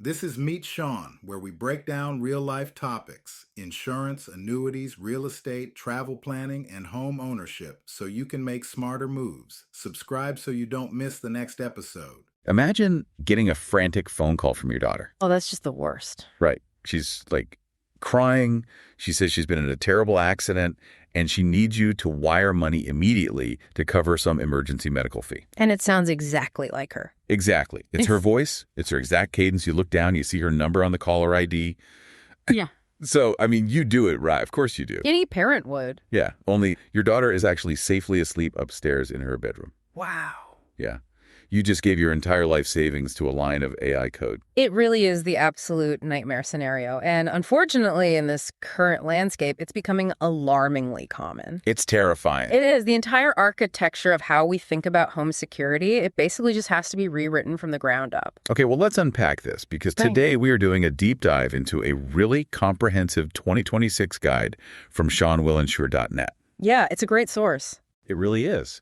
This is Meet Sean, where we break down real life topics insurance, annuities, real estate, travel planning, and home ownership so you can make smarter moves. Subscribe so you don't miss the next episode. Imagine getting a frantic phone call from your daughter. Oh, that's just the worst. Right. She's like crying. She says she's been in a terrible accident and she needs you to wire money immediately to cover some emergency medical fee. And it sounds exactly like her. Exactly. It's her voice. It's her exact cadence. You look down, you see her number on the caller ID. Yeah. So, I mean, you do it right. Of course you do. Any parent would. Yeah. Only your daughter is actually safely asleep upstairs in her bedroom. Wow. Yeah. You just gave your entire life savings to a line of AI code. It really is the absolute nightmare scenario. And unfortunately, in this current landscape, it's becoming alarmingly common. It's terrifying. It is. The entire architecture of how we think about home security, it basically just has to be rewritten from the ground up. Okay, well, let's unpack this because today we are doing a deep dive into a really comprehensive 2026 guide from SeanWillInsure.net. Yeah, it's a great source. It really is.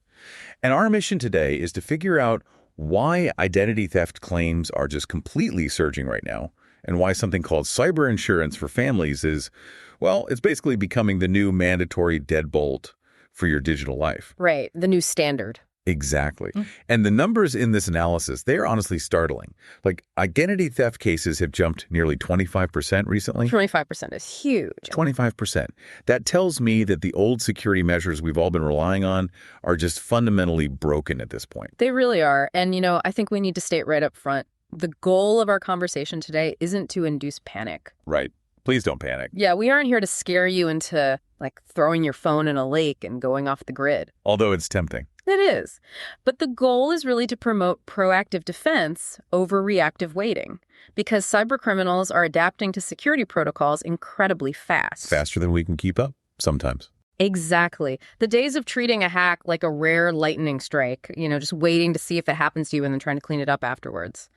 And our mission today is to figure out why identity theft claims are just completely surging right now, and why something called cyber insurance for families is, well, it's basically becoming the new mandatory deadbolt for your digital life. Right, the new standard. Exactly. And the numbers in this analysis, they are honestly startling. Like, identity theft cases have jumped nearly 25% recently. 25% is huge. 25%. That tells me that the old security measures we've all been relying on are just fundamentally broken at this point. They really are. And, I think we need to state right up front, the goal of our conversation today isn't to induce panic. Right. Please don't panic. Yeah, we aren't here to scare you into, throwing your phone in a lake and going off the grid. Although it's tempting. It is. But the goal is really to promote proactive defense over reactive waiting, because cybercriminals are adapting to security protocols incredibly fast. Faster than we can keep up, sometimes. Exactly. The days of treating a hack like a rare lightning strike, just waiting to see if it happens to you and then trying to clean it up afterwards,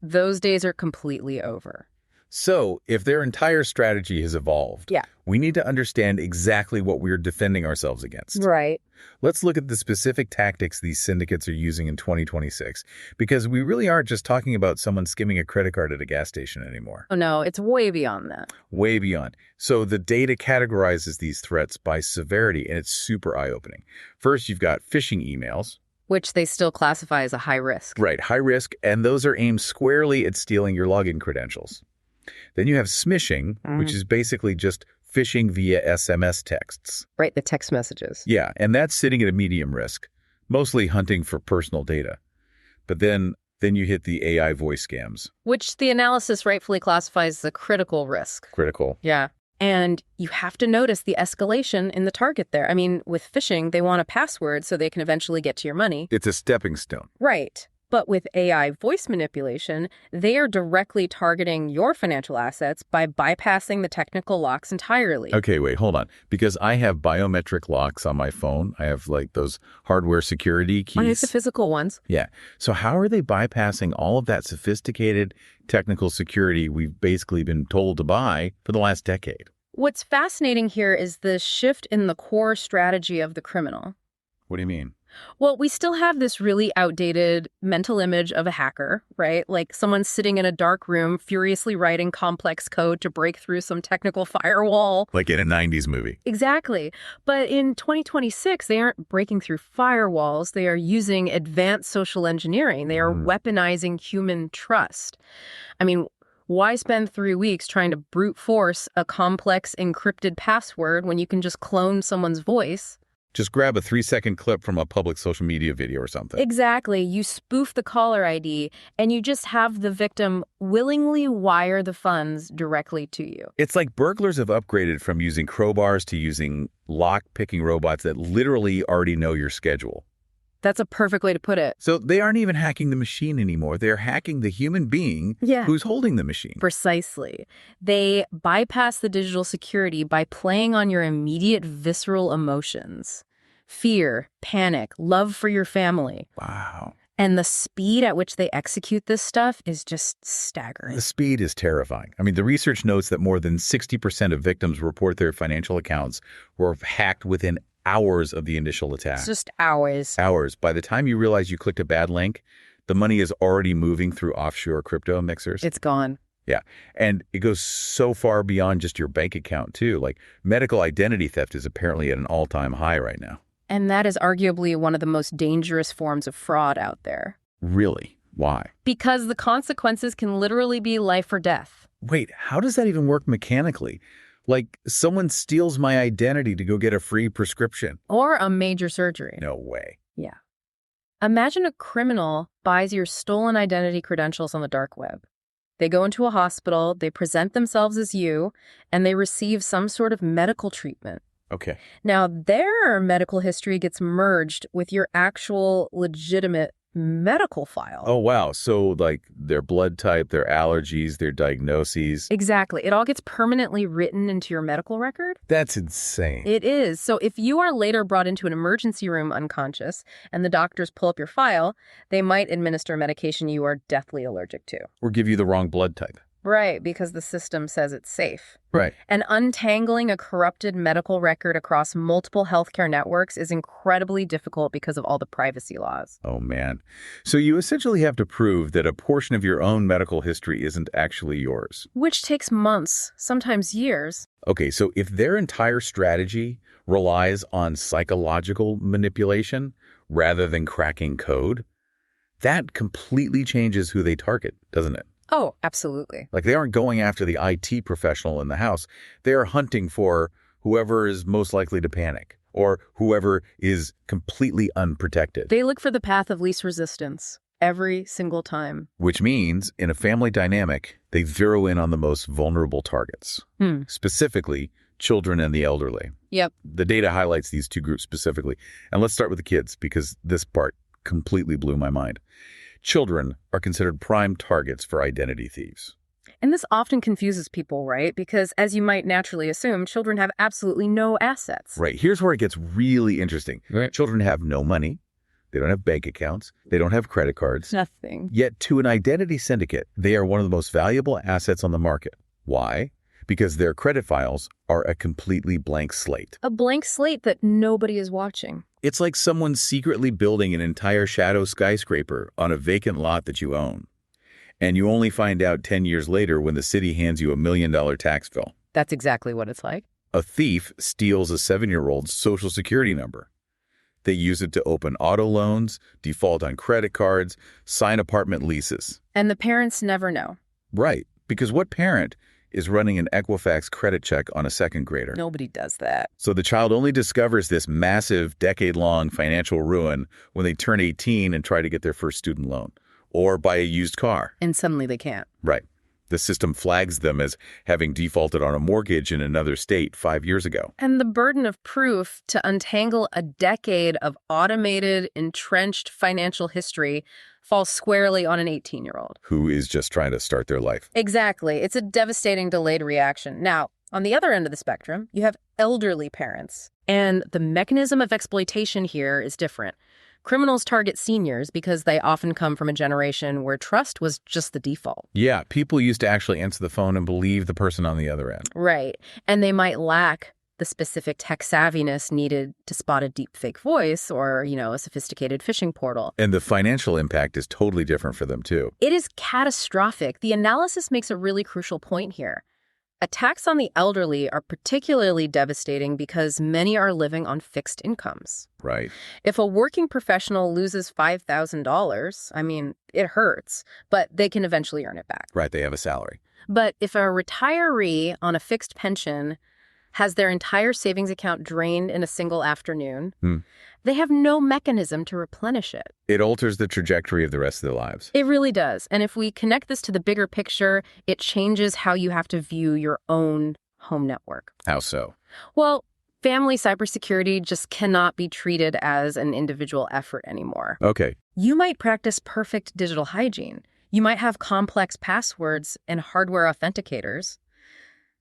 those days are completely over. So, if their entire strategy has evolved, we need to understand exactly what we're defending ourselves against. Right. Let's look at the specific tactics these syndicates are using in 2026, because we really aren't just talking about someone skimming a credit card at a gas station anymore. Oh, no, it's way beyond that. Way beyond. So the data categorizes these threats by severity, and it's super eye-opening. First, you've got phishing emails. Which they still classify as a high risk. Right, high risk, and those are aimed squarely at stealing your login credentials. Then you have smishing, which is basically just phishing via SMS texts. Right, the text messages. Yeah, and that's sitting at a medium risk, mostly hunting for personal data. But then you hit the AI voice scams. Which the analysis rightfully classifies as a critical risk. Critical. Yeah. And you have to notice the escalation in the target there. I mean, with phishing, they want a password so they can eventually get to your money. It's a stepping stone. Right. But with AI voice manipulation, they are directly targeting your financial assets by bypassing the technical locks entirely. Okay, wait, hold on. Because I have biometric locks on my phone. I have those hardware security keys. Oh, it's the physical ones. Yeah. So how are they bypassing all of that sophisticated technical security we've basically been told to buy for the last decade? What's fascinating here is the shift in the core strategy of the criminal. What do you mean? Well, we still have this really outdated mental image of a hacker, right? Like someone sitting in a dark room, furiously writing complex code to break through some technical firewall. Like in a 90s movie. Exactly. But in 2026, they aren't breaking through firewalls. They are using advanced social engineering. They are weaponizing human trust. I mean, why spend 3 weeks trying to brute force a complex encrypted password when you can just clone someone's voice? Just grab a 3-second clip from a public social media video or something. Exactly. You spoof the caller ID and you just have the victim willingly wire the funds directly to you. It's like burglars have upgraded from using crowbars to using lock-picking robots that literally already know your schedule. That's a perfect way to put it. So they aren't even hacking the machine anymore. They're hacking the human being who's holding the machine. Precisely. They bypass the digital security by playing on your immediate visceral emotions. Fear, panic, love for your family. Wow. And the speed at which they execute this stuff is just staggering. The speed is terrifying. I mean, the research notes that more than 60% of victims report their financial accounts were hacked within hours of the initial attack. It's just hours. Hours. By the time you realize you clicked a bad link, the money is already moving through offshore crypto mixers. It's gone. Yeah. And it goes so far beyond just your bank account, too. Like, medical identity theft is apparently at an all-time high right now. And that is arguably one of the most dangerous forms of fraud out there. Really? Why? Because the consequences can literally be life or death. Wait, how does that even work mechanically? Like, someone steals my identity to go get a free prescription. Or a major surgery. No way. Yeah. Imagine a criminal buys your stolen identity credentials on the dark web. They go into a hospital, they present themselves as you, and they receive some sort of medical treatment. Okay. Now, their medical history gets merged with your actual legitimate medical file. Oh, wow. So, like, their blood type, their allergies, their diagnoses. Exactly. It all gets permanently written into your medical record. That's insane. It is. So if you are later brought into an emergency room unconscious and the doctors pull up your file, they might administer a medication you are deathly allergic to. Or give you the wrong blood type. Right, because the system says it's safe. Right. And untangling a corrupted medical record across multiple healthcare networks is incredibly difficult because of all the privacy laws. Oh, man. So you essentially have to prove that a portion of your own medical history isn't actually yours. Which takes months, sometimes years. Okay, so if their entire strategy relies on psychological manipulation rather than cracking code, that completely changes who they target, doesn't it? Oh, absolutely. Like, they aren't going after the IT professional in the house. They are hunting for whoever is most likely to panic or whoever is completely unprotected. They look for the path of least resistance every single time. Which means, in a family dynamic, they zero in on the most vulnerable targets, specifically children and the elderly. Yep. The data highlights these two groups specifically. And let's start with the kids, because this part completely blew my mind. Children are considered prime targets for identity thieves. And this often confuses people, right? Because as you might naturally assume, children have absolutely no assets. Right. Here's where it gets really interesting. Right. Children have no money. They don't have bank accounts. They don't have credit cards. Nothing. Yet to an identity syndicate, they are one of the most valuable assets on the market. Why? Because their credit files are a completely blank slate. A blank slate that nobody is watching. It's like someone secretly building an entire shadow skyscraper on a vacant lot that you own. And you only find out 10 years later when the city hands you $1 million tax bill. That's exactly what it's like. A thief steals a 7-year-old's social security number. They use it to open auto loans, default on credit cards, sign apartment leases. And the parents never know. Right, because what parent is running an Equifax credit check on a second grader? Nobody does that. So the child only discovers this massive, decade-long financial ruin when they turn 18 and try to get their first student loan or buy a used car. And suddenly they can't. Right. The system flags them as having defaulted on a mortgage in another state 5 years ago. And the burden of proof to untangle a decade of automated, entrenched financial history falls squarely on an 18-year-old. Who is just trying to start their life. Exactly. It's a devastating delayed reaction. Now, on the other end of the spectrum, you have elderly parents. And the mechanism of exploitation here is different. Criminals target seniors because they often come from a generation where trust was just the default. Yeah, people used to actually answer the phone and believe the person on the other end. Right. And they might lack the specific tech savviness needed to spot a deep fake voice or, a sophisticated phishing portal. And the financial impact is totally different for them, too. It is catastrophic. The analysis makes a really crucial point here. Attacks on the elderly are particularly devastating because many are living on fixed incomes. Right. If a working professional loses $5,000, it hurts, but they can eventually earn it back. Right, they have a salary. But if a retiree on a fixed pension has their entire savings account drained in a single afternoon, they have no mechanism to replenish it. It alters the trajectory of the rest of their lives. It really does. And if we connect this to the bigger picture, it changes how you have to view your own home network. How so? Well, family cybersecurity just cannot be treated as an individual effort anymore. Okay. You might practice perfect digital hygiene. You might have complex passwords and hardware authenticators.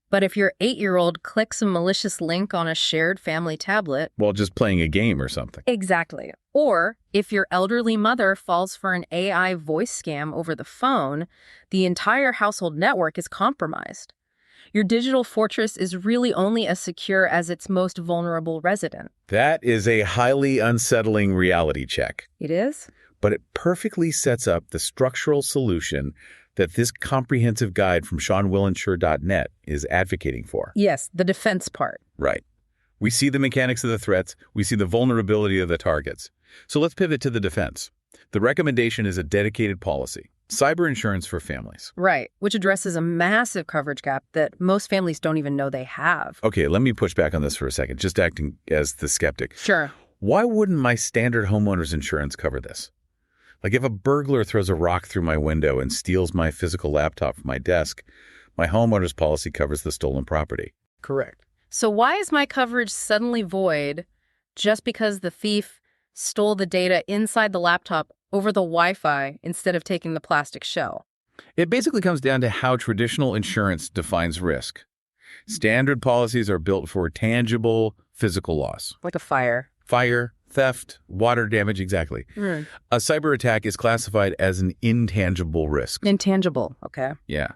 But if your 8-year-old clicks a malicious link on a shared family tablet... While just playing a game or something. Exactly. Or if your elderly mother falls for an AI voice scam over the phone, the entire household network is compromised. Your digital fortress is really only as secure as its most vulnerable resident. That is a highly unsettling reality check. It is? but it perfectly sets up the structural solution that this comprehensive guide from SeanWillInsure.net is advocating for. Yes, the defense part. Right. We see the mechanics of the threats. We see the vulnerability of the targets. So let's pivot to the defense. The recommendation is a dedicated policy, cyber insurance for families. Right, which addresses a massive coverage gap that most families don't even know they have. Okay, let me push back on this for a second, just acting as the skeptic. Sure. Why wouldn't my standard homeowner's insurance cover this? Like if a burglar throws a rock through my window and steals my physical laptop from my desk, my homeowner's policy covers the stolen property. Correct. So why is my coverage suddenly void just because the thief stole the data inside the laptop over the Wi-Fi instead of taking the plastic shell? It basically comes down to how traditional insurance defines risk. Standard policies are built for tangible physical loss. Like a fire. Fire, theft, water damage, exactly. Mm. A cyber attack is classified as an intangible risk. Intangible, okay. Yeah.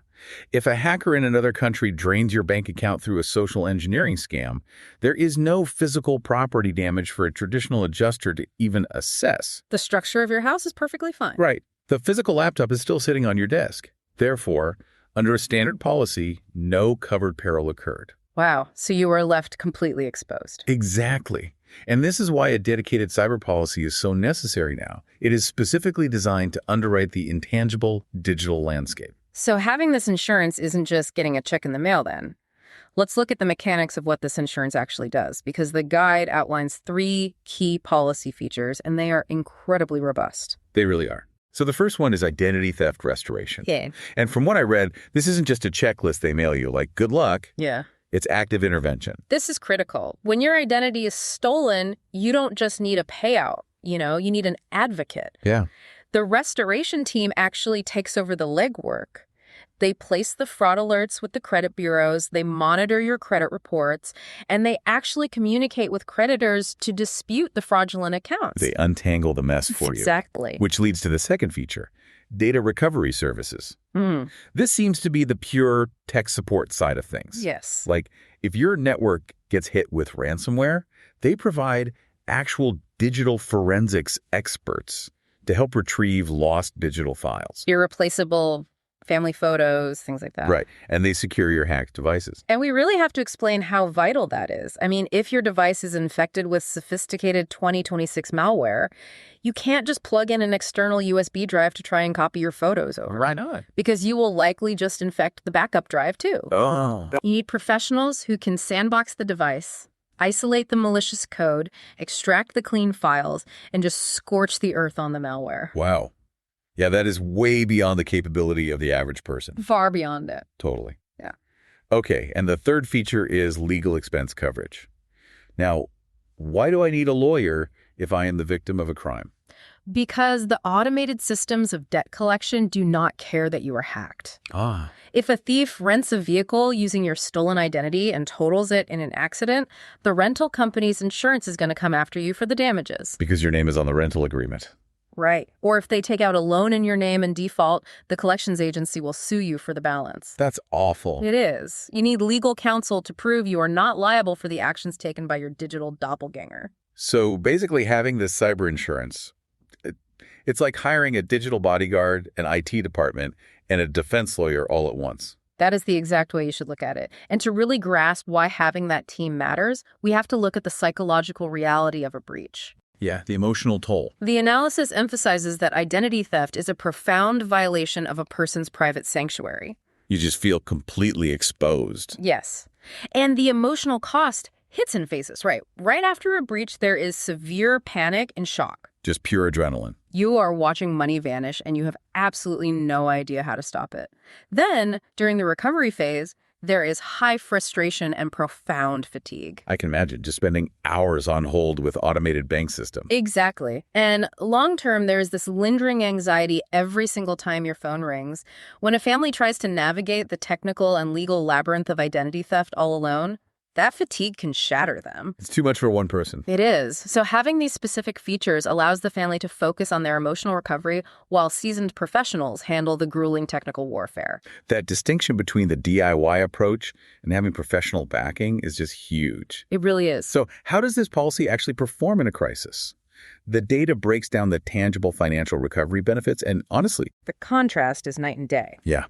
If a hacker in another country drains your bank account through a social engineering scam, there is no physical property damage for a traditional adjuster to even assess. The structure of your house is perfectly fine. Right. The physical laptop is still sitting on your desk. Therefore, under a standard policy, no covered peril occurred. Wow, so you were left completely exposed. Exactly. And this is why a dedicated cyber policy is so necessary now. It is specifically designed to underwrite the intangible digital landscape. So having this insurance isn't just getting a check in the mail then. Let's look at the mechanics of what this insurance actually does, because the guide outlines 3 key policy features, and they are incredibly robust. They really are. So the first one is identity theft restoration. Yeah. And from what I read, this isn't just a checklist they mail you, like good luck. Yeah. It's active intervention. This is critical. When your identity is stolen, you don't just need a payout, you need an advocate. Yeah. The restoration team actually takes over the legwork. They place the fraud alerts with the credit bureaus, they monitor your credit reports, and they actually communicate with creditors to dispute the fraudulent accounts. They untangle the mess for you. Exactly. Which leads to the second feature, data recovery services. Mm. This seems to be the pure tech support side of things. Yes. Like if your network gets hit with ransomware, they provide actual digital forensics experts to help retrieve lost digital files. Irreplaceable family photos, things like that. Right. And they secure your hacked devices. And we really have to explain how vital that is. I mean, if your device is infected with sophisticated 2026 malware, you can't just plug in an external USB drive to try and copy your photos over. Why not? Because you will likely just infect the backup drive too. Oh. You need professionals who can sandbox the device, isolate the malicious code, extract the clean files, and just scorch the earth on the malware. Wow. Yeah, that is way beyond the capability of the average person. Far beyond it. Totally. Yeah. Okay, and the third feature is legal expense coverage. Now, why do I need a lawyer if I am the victim of a crime? Because the automated systems of debt collection do not care that you are hacked. Ah. If a thief rents a vehicle using your stolen identity and totals it in an accident, the rental company's insurance is going to come after you for the damages. Because your name is on the rental agreement. Right. Or if they take out a loan in your name and default, the collections agency will sue you for the balance. That's awful. It is. You need legal counsel to prove you are not liable for the actions taken by your digital doppelganger. So basically having this cyber insurance, it's like hiring a digital bodyguard, an IT department, and a defense lawyer all at once. That is the exact way you should look at it. And to really grasp why having that team matters, we have to look at the psychological reality of a breach. Yeah, the emotional toll. The analysis emphasizes that identity theft is a profound violation of a person's private sanctuary. You just feel completely exposed. Yes. And the emotional cost hits in phases, right? Right after a breach, there is severe panic and shock. Just pure adrenaline. You are watching money vanish, and you have absolutely no idea how to stop it. Then, during the recovery phase, there is high frustration and profound fatigue. I can imagine just spending hours on hold with automated bank systems. Exactly. And long-term, there's this lingering anxiety every single time your phone rings. When a family tries to navigate the technical and legal labyrinth of identity theft all alone, that fatigue can shatter them. It's too much for one person. It is. So having these specific features allows the family to focus on their emotional recovery while seasoned professionals handle the grueling technical warfare. That distinction between the DIY approach and having professional backing is just huge. It really is. So how does this policy actually perform in a crisis? The data breaks down the tangible financial recovery benefits, and honestly, The contrast is night and day. yeah,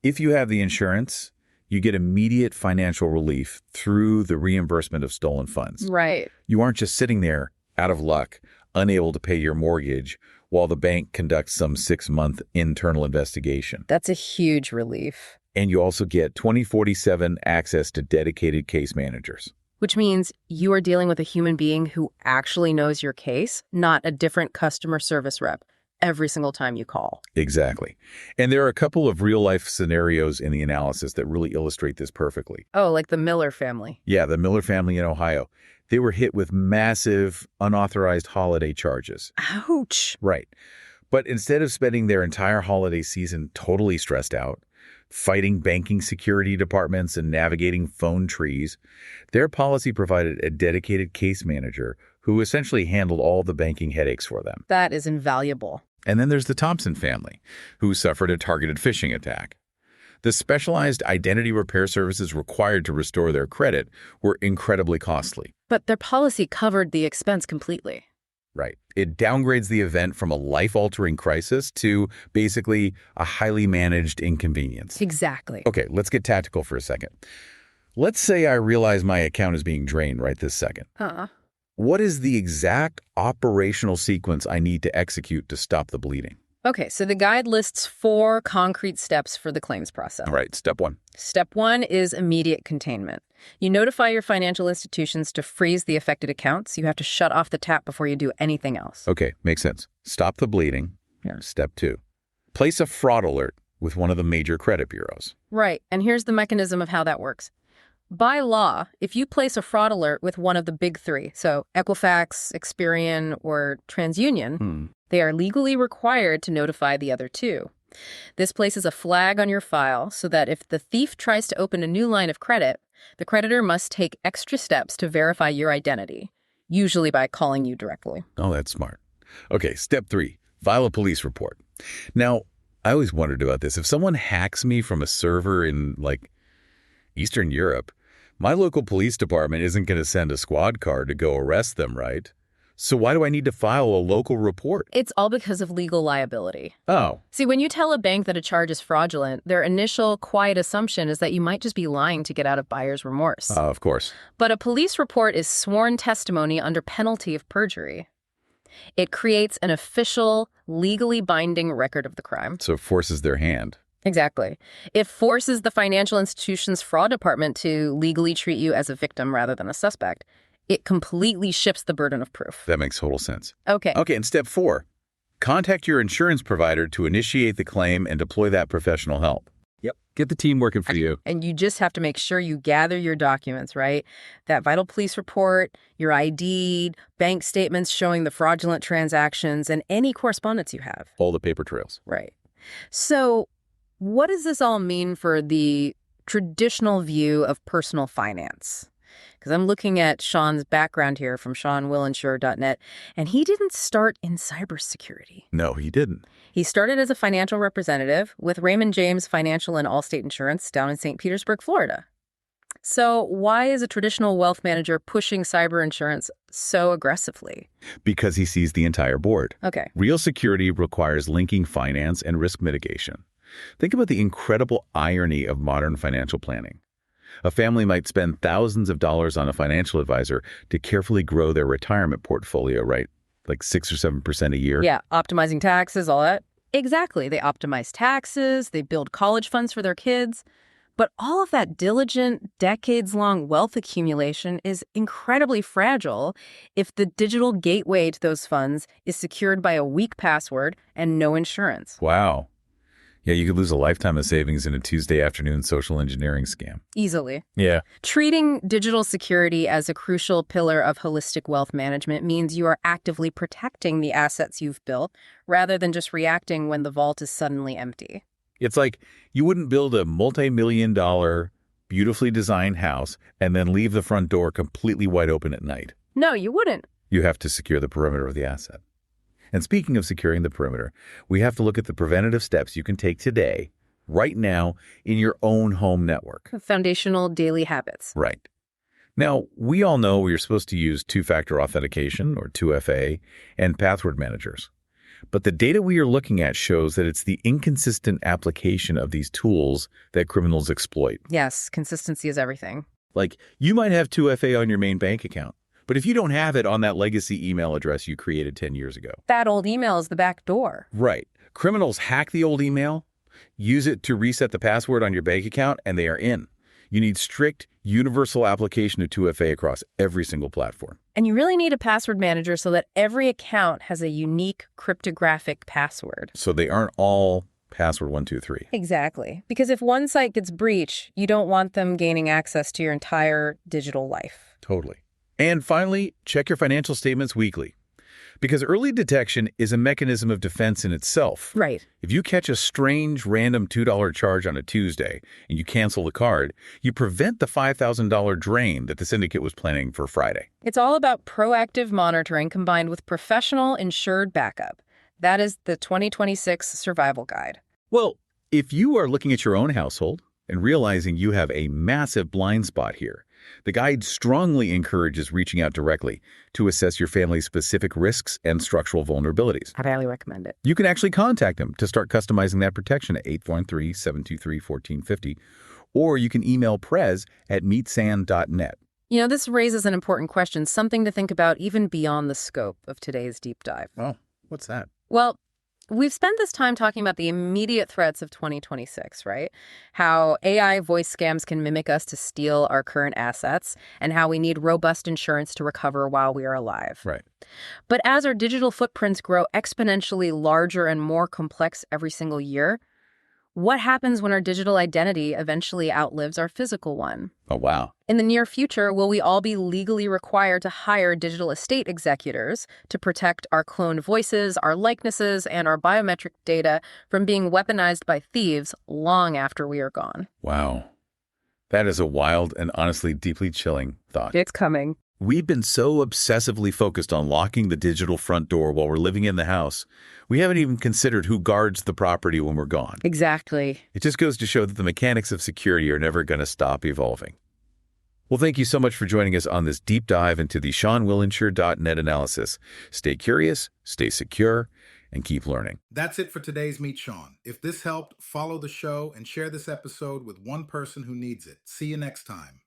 if you have the insurance, you get immediate financial relief through the reimbursement of stolen funds. Right. You aren't just sitting there out of luck, unable to pay your mortgage while the bank conducts some 6-month internal investigation. That's a huge relief. And you also get 24/7 access to dedicated case managers. Which means you are dealing with a human being who actually knows your case, not a different customer service rep every single time you call. Exactly. And there are a couple of real-life scenarios in the analysis that really illustrate this perfectly. Oh, like the Miller family. Yeah, the Miller family in Ohio. They were hit with massive unauthorized holiday charges. Ouch. Right. But instead of spending their entire holiday season totally stressed out, fighting banking security departments and navigating phone trees, their policy provided a dedicated case manager who essentially handled all the banking headaches for them. That is invaluable. And then there's the Thompson family, who suffered a targeted phishing attack. The specialized identity repair services required to restore their credit were incredibly costly. But their policy covered the expense completely. Right. It downgrades the event from a life-altering crisis to basically a highly managed inconvenience. Exactly. Okay, let's get tactical for a second. Let's say I realize my account is being drained right this second. What is the exact operational sequence I need to execute to stop the bleeding? Okay, so the guide lists 4 concrete steps for the claims process. All right, step 1. Step 1 is immediate containment. You notify your financial institutions to freeze the affected accounts. You have to shut off the tap before you do anything else. Okay, makes sense. Stop the bleeding. Yeah. Step 2. Place a fraud alert with one of the major credit bureaus. Right, and here's the mechanism of how that works. By law, if you place a fraud alert with one of the big 3, so Equifax, Experian, or TransUnion, they are legally required to notify the other 2. This places a flag on your file so that if the thief tries to open a new line of credit, the creditor must take extra steps to verify your identity, usually by calling you directly. Oh, that's smart. Okay, step 3, file a police report. Now, I always wondered about this. If someone hacks me from a server in, like, Eastern Europe, my local police department isn't going to send a squad car to go arrest them, right? So why do I need to file a local report? It's all because of legal liability. Oh. See, when you tell a bank that a charge is fraudulent, their initial quiet assumption is that you might just be lying to get out of buyer's remorse. Of course. But a police report is sworn testimony under penalty of perjury. It creates an official, legally binding record of the crime. So it forces their hand. Exactly. It forces the financial institution's fraud department to legally treat you as a victim rather than a suspect. It completely shifts the burden of proof. That makes total sense. Okay. Okay, and step 4, contact your insurance provider to initiate the claim and deploy that professional help. Yep. Get the team working for you. And you just have to make sure you gather your documents, right? That vital police report, your ID, bank statements showing the fraudulent transactions, and any correspondence you have. All the paper trails. Right. So what does this all mean for the traditional view of personal finance? Because I'm looking at Sean's background here from SeanWillInsure.net, and he didn't start in cybersecurity. No, he didn't. He started as a financial representative with Raymond James Financial and Allstate Insurance down in St. Petersburg, Florida. So why is a traditional wealth manager pushing cyber insurance so aggressively? Because he sees the entire board. Okay. Real security requires linking finance and risk mitigation. Think about the incredible irony of modern financial planning. A family might spend thousands of dollars on a financial advisor to carefully grow their retirement portfolio, right? Like 6 or 7% a year. Yeah, optimizing taxes, all that. Exactly. They optimize taxes, they build college funds for their kids. But all of that diligent, decades-long wealth accumulation is incredibly fragile if the digital gateway to those funds is secured by a weak password and no insurance. Wow. Yeah, you could lose a lifetime of savings in a Tuesday afternoon social engineering scam. Easily. Yeah. Treating digital security as a crucial pillar of holistic wealth management means you are actively protecting the assets you've built rather than just reacting when the vault is suddenly empty. It's like you wouldn't build a multi-million-dollar, beautifully designed house and then leave the front door completely wide open at night. No, you wouldn't. You have to secure the perimeter of the asset. And speaking of securing the perimeter, we have to look at the preventative steps you can take today, right now, in your own home network. Foundational daily habits. Right. Now, we all know you're supposed to use two-factor authentication, or 2FA, and password managers. But the data we are looking at shows that it's the inconsistent application of these tools that criminals exploit. Yes, consistency is everything. Like, you might have 2FA on your main bank account, but if you don't have it on that legacy email address you created 10 years ago. That old email is the back door. Right. Criminals hack the old email, use it to reset the password on your bank account, and they are in. You need strict, universal application of 2FA across every single platform. And you really need a password manager so that every account has a unique cryptographic password. So they aren't all password 123. Exactly. Because if one site gets breached, you don't want them gaining access to your entire digital life. Totally. And finally, check your financial statements weekly. Because early detection is a mechanism of defense in itself. Right. If you catch a strange, random $2 charge on a Tuesday and you cancel the card, you prevent the $5,000 drain that the syndicate was planning for Friday. It's all about proactive monitoring combined with professional insured backup. That is the 2026 Survival Guide. Well, if you are looking at your own household and realizing you have a massive blind spot here, the guide strongly encourages reaching out directly to assess your family's specific risks and structural vulnerabilities. I'd highly recommend it. You can actually contact them to start customizing that protection at 813-723-1450, or you can email prez@meetsan.net. You know, this raises an important question, something to think about even beyond the scope of today's deep dive. Oh, what's that? Well, we've spent this time talking about the immediate threats of 2026, right? How AI voice scams can mimic us to steal our current assets, and how we need robust insurance to recover while we are alive. Right. But as our digital footprints grow exponentially larger and more complex every single year, what happens when our digital identity eventually outlives our physical one? Oh, wow. In the near future, will we all be legally required to hire digital estate executors to protect our cloned voices, our likenesses, and our biometric data from being weaponized by thieves long after we are gone? Wow. That is a wild and honestly deeply chilling thought. It's coming. We've been so obsessively focused on locking the digital front door while we're living in the house, we haven't even considered who guards the property when we're gone. Exactly. It just goes to show that the mechanics of security are never going to stop evolving. Well, thank you so much for joining us on this deep dive into the SeanWillinsure.net analysis. Stay curious, stay secure, and keep learning. That's it for today's Meet Sean. If this helped, follow the show and share this episode with one person who needs it. See you next time.